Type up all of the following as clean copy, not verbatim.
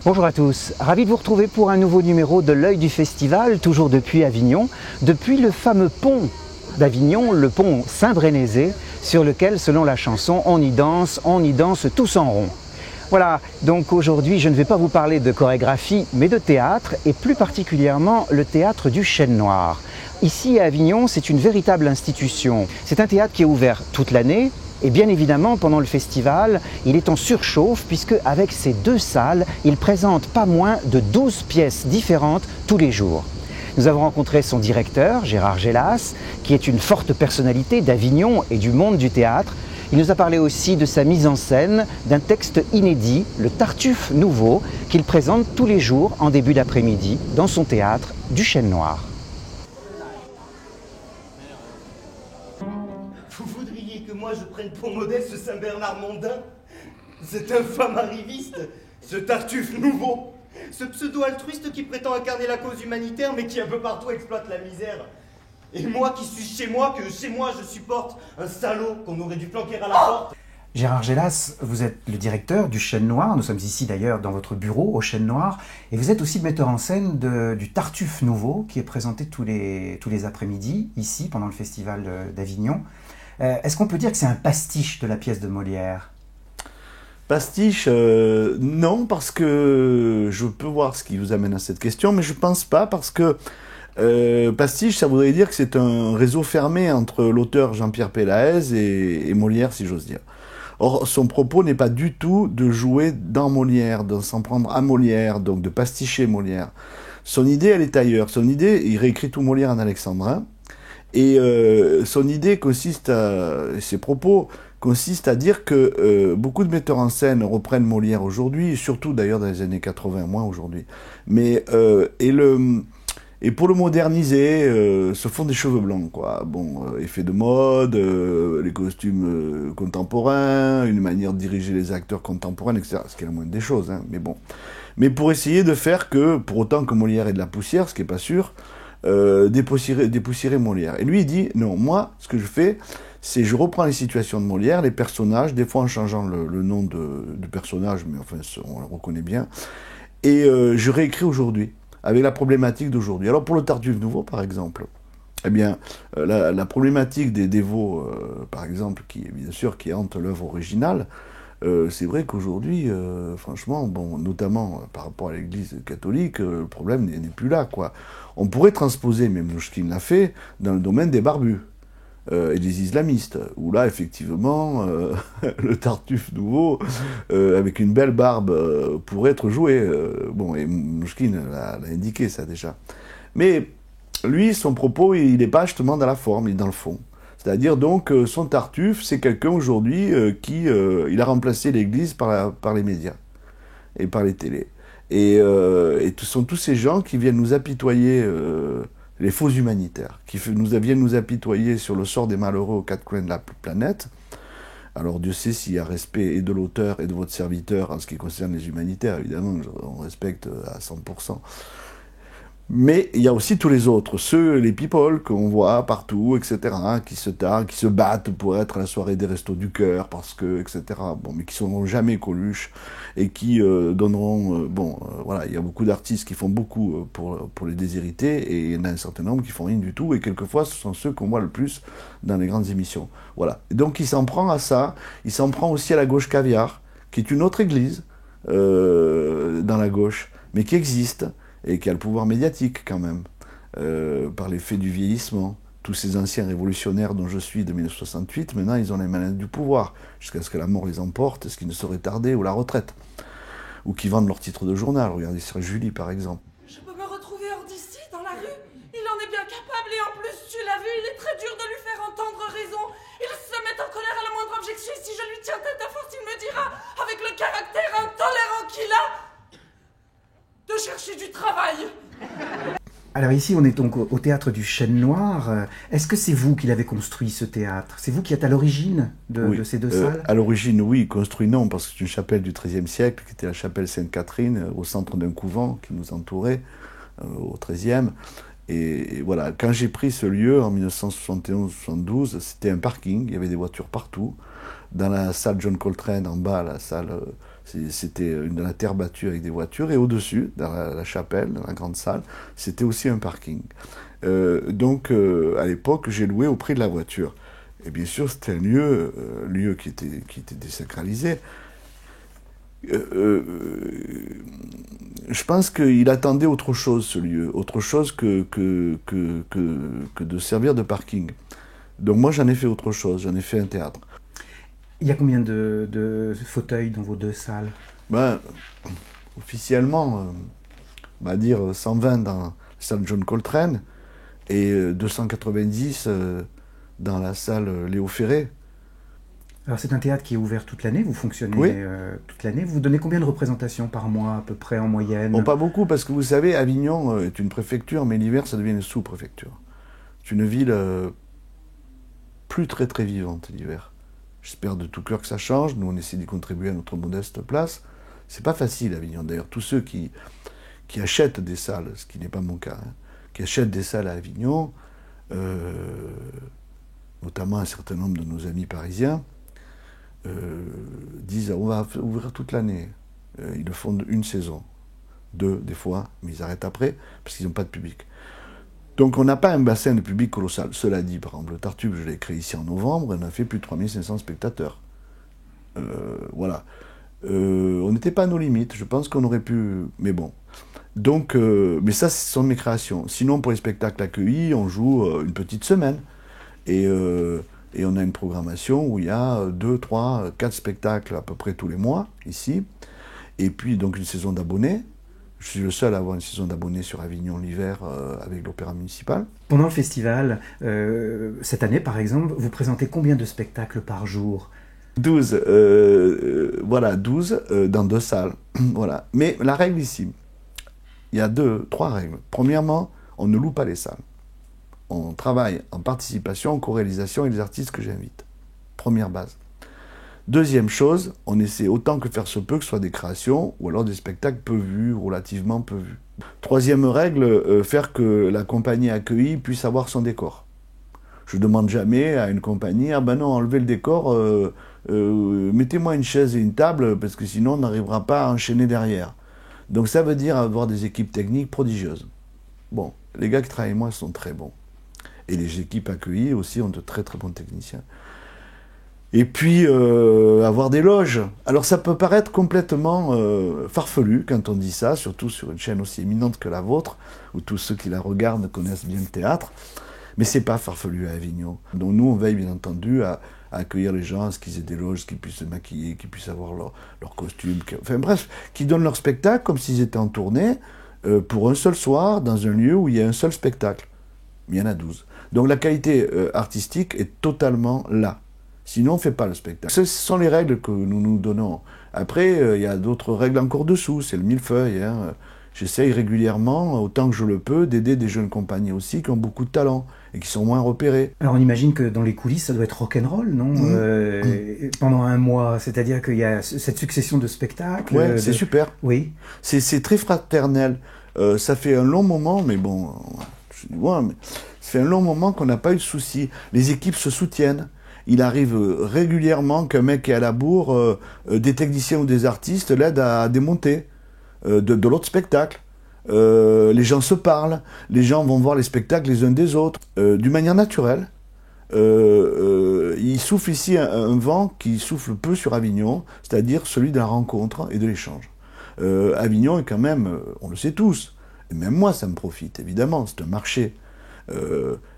Bonjour à tous, ravi de vous retrouver pour un nouveau numéro de l'œil du festival, toujours depuis Avignon, depuis le fameux pont d'Avignon, le pont Saint-Brénézé, sur lequel, selon la chanson, on y danse tous en rond. Voilà, donc aujourd'hui je ne vais pas vous parler de chorégraphie, mais de théâtre, et plus particulièrement le théâtre du Chêne Noir. Ici à Avignon, c'est une véritable institution. C'est un théâtre qui est ouvert toute l'année, et bien évidemment, pendant le festival, il est en surchauffe puisque avec ces deux salles, il présente pas moins de 12 pièces différentes tous les jours. Nous avons rencontré son directeur, Gérard Gélas, qui est une forte personnalité d'Avignon et du monde du théâtre. Il nous a parlé aussi de sa mise en scène d'un texte inédit, le Tartuffe Nouveau, qu'il présente tous les jours en début d'après-midi dans son théâtre du Chêne Noir. Vous voudriez que moi je prenne pour modèle ce Saint-Bernard mondain, cet infâme arriviste, ce Tartuffe Nouveau, ce pseudo-altruiste qui prétend incarner la cause humanitaire mais qui un peu partout exploite la misère. Et moi qui suis chez moi, que chez moi je supporte un salaud qu'on aurait dû planquer à la porte. Gérard Gélas, vous êtes le directeur du Chêne Noir, nous sommes ici d'ailleurs dans votre bureau au Chêne Noir, et vous êtes aussi le metteur en scène du Tartuffe Nouveau qui est présenté tous les après-midi ici pendant le festival d'Avignon. Est-ce qu'on peut dire que c'est un pastiche de la pièce de Molière ? Pastiche, non, parce que je peux voir ce qui vous amène à cette question, mais je pense pas, parce que pastiche, ça voudrait dire que c'est un réseau fermé entre l'auteur Jean-Pierre Pélaez et Molière, si j'ose dire. Or, son propos n'est pas du tout de jouer dans Molière, de s'en prendre à Molière, donc de pasticher Molière. Son idée, elle est ailleurs. Son idée, il réécrit tout Molière en alexandrin, et son idée ses propos consistent à dire que beaucoup de metteurs en scène reprennent Molière aujourd'hui, surtout d'ailleurs dans les années 80, moins aujourd'hui. Mais et pour le moderniser, se font des cheveux blancs, quoi. Bon, effet de mode, les costumes contemporains, une manière de diriger les acteurs contemporains, etc. Ce qui est la moindre des choses, hein, mais bon. Mais pour essayer de faire que, pour autant que Molière ait de la poussière, ce qui n'est pas sûr, dépoussiérer Molière. Et lui, il dit, non, moi, ce que je fais, c'est je reprends les situations de Molière, les personnages, des fois en changeant le nom du personnage, mais enfin, on le reconnaît bien, et je réécris aujourd'hui, avec la problématique d'aujourd'hui. Alors pour le Tartuffe Nouveau, par exemple, eh bien, la problématique des dévots, par exemple, bien sûr, qui hante l'œuvre originale, c'est vrai qu'aujourd'hui, franchement, bon, notamment par rapport à l'Église catholique, le problème n'est plus là, quoi. On pourrait transposer, même Mnouchkine l'a fait, dans le domaine des barbus et des islamistes, où là, effectivement, le Tartuffe Nouveau, avec une belle barbe, pourrait être joué. Bon, et Mnouchkine l'a indiqué, ça, déjà. Mais lui, son propos, il n'est pas justement dans la forme, il est dans le fond. C'est-à-dire, donc, son Tartuffe, c'est quelqu'un aujourd'hui qui il a remplacé l'Église par les médias et par les télés. Et ce sont tous ces gens qui viennent nous apitoyer, les faux humanitaires, qui viennent nous apitoyer sur le sort des malheureux aux quatre coins de la planète. Alors Dieu sait s'il y a respect et de l'auteur et de votre serviteur en ce qui concerne les humanitaires, évidemment, on respecte à 100%. Mais il y a aussi tous les autres, les people qu'on voit partout, etc., qui se targuent, qui se battent pour être à la soirée des restos du cœur, parce que, etc., bon, mais qui ne seront jamais Coluche, et qui donneront, voilà, il y a beaucoup d'artistes qui font beaucoup pour les déshérités, et il y en a un certain nombre qui font rien du tout, et quelquefois ce sont ceux qu'on voit le plus dans les grandes émissions. Voilà. Et donc il s'en prend à ça, il s'en prend aussi à la gauche caviar, qui est une autre église dans la gauche, mais qui existe, et qui a le pouvoir médiatique quand même, par l'effet du vieillissement. Tous ces anciens révolutionnaires dont je suis de 1968, maintenant ils ont les manettes du pouvoir, jusqu'à ce que la mort les emporte, ce qui ne saurait tarder, ou la retraite, ou qui vendent leur titre de journal. Regardez sur Julie par exemple. Je peux me retrouver hors d'ici, dans la rue? Il en est bien capable, et en plus, tu l'as vu, il est très dur de lui faire entendre raison. Il se met en colère à la moindre objection, et si je lui tiens tête à force, il me dira, avec le caractère intolérant qu'il a, de chercher du travail. Alors ici, on est donc au théâtre du Chêne Noir. Est-ce que c'est vous qui l'avez construit, ce théâtre? C'est vous qui êtes à l'origine de ces deux salles? À l'origine, oui. Construit, non, parce que c'est une chapelle du XIIIe siècle, qui était la chapelle Sainte-Catherine, au centre d'un couvent qui nous entourait, au XIIIe. Et voilà, quand j'ai pris ce lieu, en 1971-72, c'était un parking, il y avait des voitures partout. dans la salle John Coltrane, en bas, la salle, c'était de la terre battue avec des voitures, et au-dessus, dans la chapelle, dans la grande salle, c'était aussi un parking. Donc, à l'époque, j'ai loué au prix de la voiture. Et bien sûr, c'était un lieu qui était désacralisé. Je pense qu'il attendait autre chose, ce lieu, autre chose que de servir de parking. Donc moi, j'en ai fait autre chose, j'en ai fait un théâtre. Il y a combien de fauteuils dans vos 2 salles? Ben, officiellement, on va dire 120 dans la salle John Coltrane et 290 dans la salle Léo Ferré. Alors c'est un théâtre qui est ouvert toute l'année, vous fonctionnez toute l'année. Vous donnez combien de représentations par mois à peu près en moyenne? Bon, pas beaucoup, parce que vous savez, Avignon est une préfecture, mais l'hiver ça devient une sous-préfecture. C'est une ville plus très très vivante l'hiver. J'espère de tout cœur que ça change, nous on essaie d'y contribuer à notre modeste place. C'est pas facile Avignon, d'ailleurs tous ceux qui achètent des salles, ce qui n'est pas mon cas, qui achètent des salles à Avignon, notamment un certain nombre de nos amis parisiens, disent on va ouvrir toute l'année. Ils le font une saison, 2 des fois, mais ils arrêtent après parce qu'ils n'ont pas de public. Donc on n'a pas un bassin de public colossal. Cela dit, par exemple, le Tartuffe, je l'ai créé ici en novembre, on a fait plus de 3500 spectateurs. Voilà. On n'était pas à nos limites, je pense qu'on aurait pu... Mais bon. Donc, mais ça, ce sont mes créations. Sinon, pour les spectacles accueillis, on joue une petite semaine. Et on a une programmation où il y a 2, 3, 4 spectacles à peu près tous les mois, ici. Et puis, donc, une saison d'abonnés. Je suis le seul à avoir une saison d'abonnés sur Avignon l'hiver avec l'Opéra municipal. Pendant le festival, cette année par exemple, vous présentez combien de spectacles par jour? 12, voilà, 12 dans 2 salles. Voilà. Mais la règle ici, il y a 3 règles. Premièrement, on ne loue pas les salles. On travaille en participation, en co-réalisation avec les artistes que j'invite. Première base. Deuxième chose, on essaie autant que faire se peut que ce soit des créations ou alors des spectacles peu vus, relativement peu vus. Troisième règle, faire que la compagnie accueillie puisse avoir son décor. Je ne demande jamais à une compagnie, ah ben non, enlevez le décor, mettez-moi une chaise et une table parce que sinon on n'arrivera pas à enchaîner derrière. Donc ça veut dire avoir des équipes techniques prodigieuses. Bon, les gars qui travaillent avec moi sont très bons. Et les équipes accueillies aussi ont de très très bons techniciens. Et puis, avoir des loges. Alors ça peut paraître complètement farfelu quand on dit ça, surtout sur une chaîne aussi éminente que la vôtre, où tous ceux qui la regardent connaissent bien le théâtre. Mais c'est pas farfelu à Avignon. Donc nous, on veille bien entendu à accueillir les gens, à ce qu'ils aient des loges, qu'ils puissent se maquiller, qu'ils puissent avoir leur costume. Enfin bref, qu'ils donnent leur spectacle comme s'ils étaient en tournée, pour un seul soir, dans un lieu où il y a un seul spectacle. Mais il y en a 12. Donc la qualité artistique est totalement là. Sinon, on ne fait pas le spectacle. Ce sont les règles que nous nous donnons. Après, il y a d'autres règles encore dessous, c'est le millefeuille. Hein. J'essaye régulièrement, autant que je le peux, d'aider des jeunes compagnies aussi qui ont beaucoup de talent et qui sont moins repérés. Alors on imagine que dans les coulisses, ça doit être rock'n'roll, non? Pendant un mois, c'est-à-dire qu'il y a cette succession de spectacles. Ouais, c'est super. Oui. C'est très fraternel. Ça fait un long moment, mais bon, je dis ouais, mais ça fait un long moment qu'on n'a pas eu de soucis. Les équipes se soutiennent. Il arrive régulièrement qu'un mec qui est à la bourre, des techniciens ou des artistes l'aident à démonter de l'autre spectacle. Les gens se parlent, les gens vont voir les spectacles les uns des autres, d'une manière naturelle. Il souffle ici un vent qui souffle peu sur Avignon, c'est-à-dire celui de la rencontre et de l'échange. Avignon est quand même, on le sait tous, et même moi ça me profite, évidemment, c'est un marché.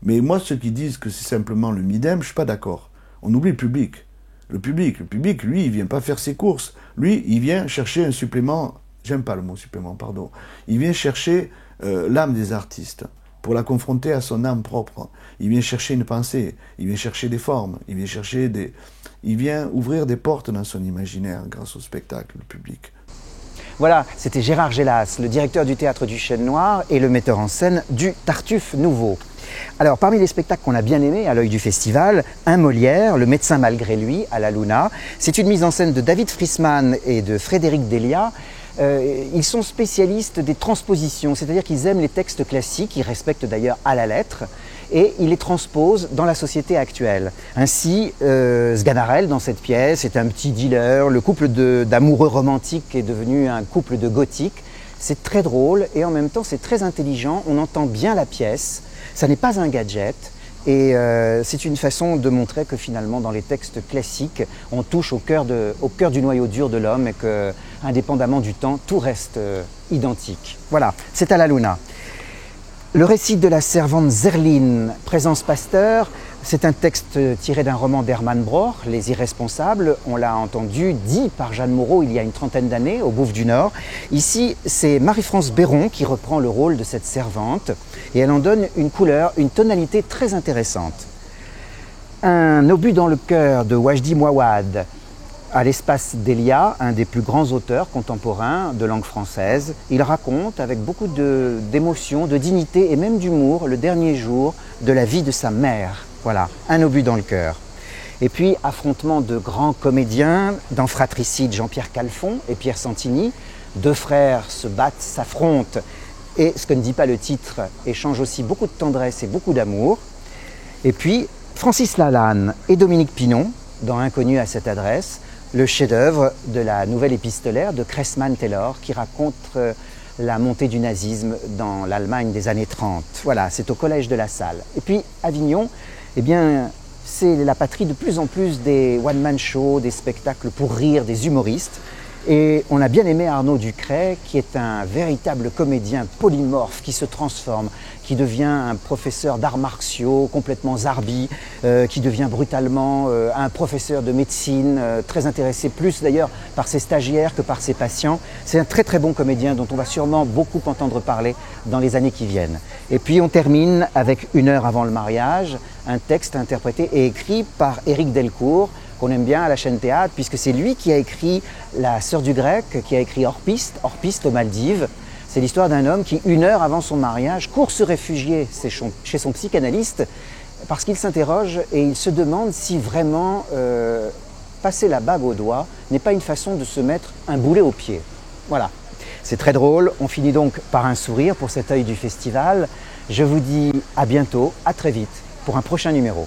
Mais moi, ceux qui disent que c'est simplement le Midem, je suis pas d'accord. On oublie le public. Le public, lui, il vient pas faire ses courses. Lui, il vient chercher un supplément, j'aime pas le mot supplément, pardon. Il vient chercher l'âme des artistes, pour la confronter à son âme propre. Il vient chercher une pensée, il vient chercher des formes, il vient ouvrir des portes dans son imaginaire grâce au spectacle, le public. Voilà, c'était Gérard Gélas, le directeur du Théâtre du Chêne Noir et le metteur en scène du Tartuffe Nouveau. Alors, parmi les spectacles qu'on a bien aimés à l'œil du festival, un Molière, Le médecin malgré lui, à la Luna. C'est une mise en scène de David Friesman et de Frédéric Delia. Ils sont spécialistes des transpositions, c'est-à-dire qu'ils aiment les textes classiques, ils respectent d'ailleurs à la lettre. et il les transpose dans la société actuelle. Ainsi, Sganarelle, dans cette pièce, est un petit dealer, le couple d'amoureux romantiques est devenu un couple de gothiques. C'est très drôle et en même temps c'est très intelligent, on entend bien la pièce, ça n'est pas un gadget. Et c'est une façon de montrer que finalement, dans les textes classiques, on touche au cœur du noyau dur de l'homme et que, indépendamment du temps, tout reste identique. Voilà, c'est à la Luna. Le récit de la servante Zerline, Présence Pasteur, c'est un texte tiré d'un roman d'Hermann Broch, Les Irresponsables. On l'a entendu, dit par Jeanne Moreau il y a une trentaine d'années, au Bouffe du Nord. Ici, c'est Marie-France Béron qui reprend le rôle de cette servante et elle en donne une couleur, une tonalité très intéressante. Un obus dans le cœur de Wajdi Mouawad, à l'espace d'Elia, un des plus grands auteurs contemporains de langue française. Il raconte avec beaucoup d'émotion, de dignité et même d'humour le dernier jour de la vie de sa mère. Voilà, un obus dans le cœur. Et puis, affrontement de grands comédiens dans Fratricide, Jean-Pierre Calfon et Pierre Santini. Deux frères se battent, s'affrontent et, ce que ne dit pas le titre, échangent aussi beaucoup de tendresse et beaucoup d'amour. Et puis, Francis Lalanne et Dominique Pinon, dans Inconnu à cette adresse, le chef-d'œuvre de la nouvelle épistolaire de Cressman-Taylor qui raconte la montée du nazisme dans l'Allemagne des années 30. Voilà, c'est au Collège de la Salle. Et puis, Avignon, eh bien, c'est la patrie de plus en plus des one-man shows, des spectacles pour rire, des humoristes. Et on a bien aimé Arnaud Ducret, qui est un véritable comédien polymorphe, qui se transforme, qui devient un professeur d'arts martiaux complètement zarbi, qui devient brutalement un professeur de médecine, très intéressé plus d'ailleurs par ses stagiaires que par ses patients. C'est un très très bon comédien dont on va sûrement beaucoup entendre parler dans les années qui viennent. Et puis on termine avec Une heure avant le mariage, un texte interprété et écrit par Éric Delcourt, qu'on aime bien à la chaîne Théâtre, puisque c'est lui qui a écrit La Sœur du Grec, qui a écrit Hors piste aux Maldives. C'est l'histoire d'un homme qui, une heure avant son mariage, court se réfugier chez son psychanalyste parce qu'il s'interroge et il se demande si vraiment passer la bague au doigt n'est pas une façon de se mettre un boulet au pied. Voilà, c'est très drôle. On finit donc par un sourire pour cet œil du festival. Je vous dis à bientôt, à très vite, pour un prochain numéro.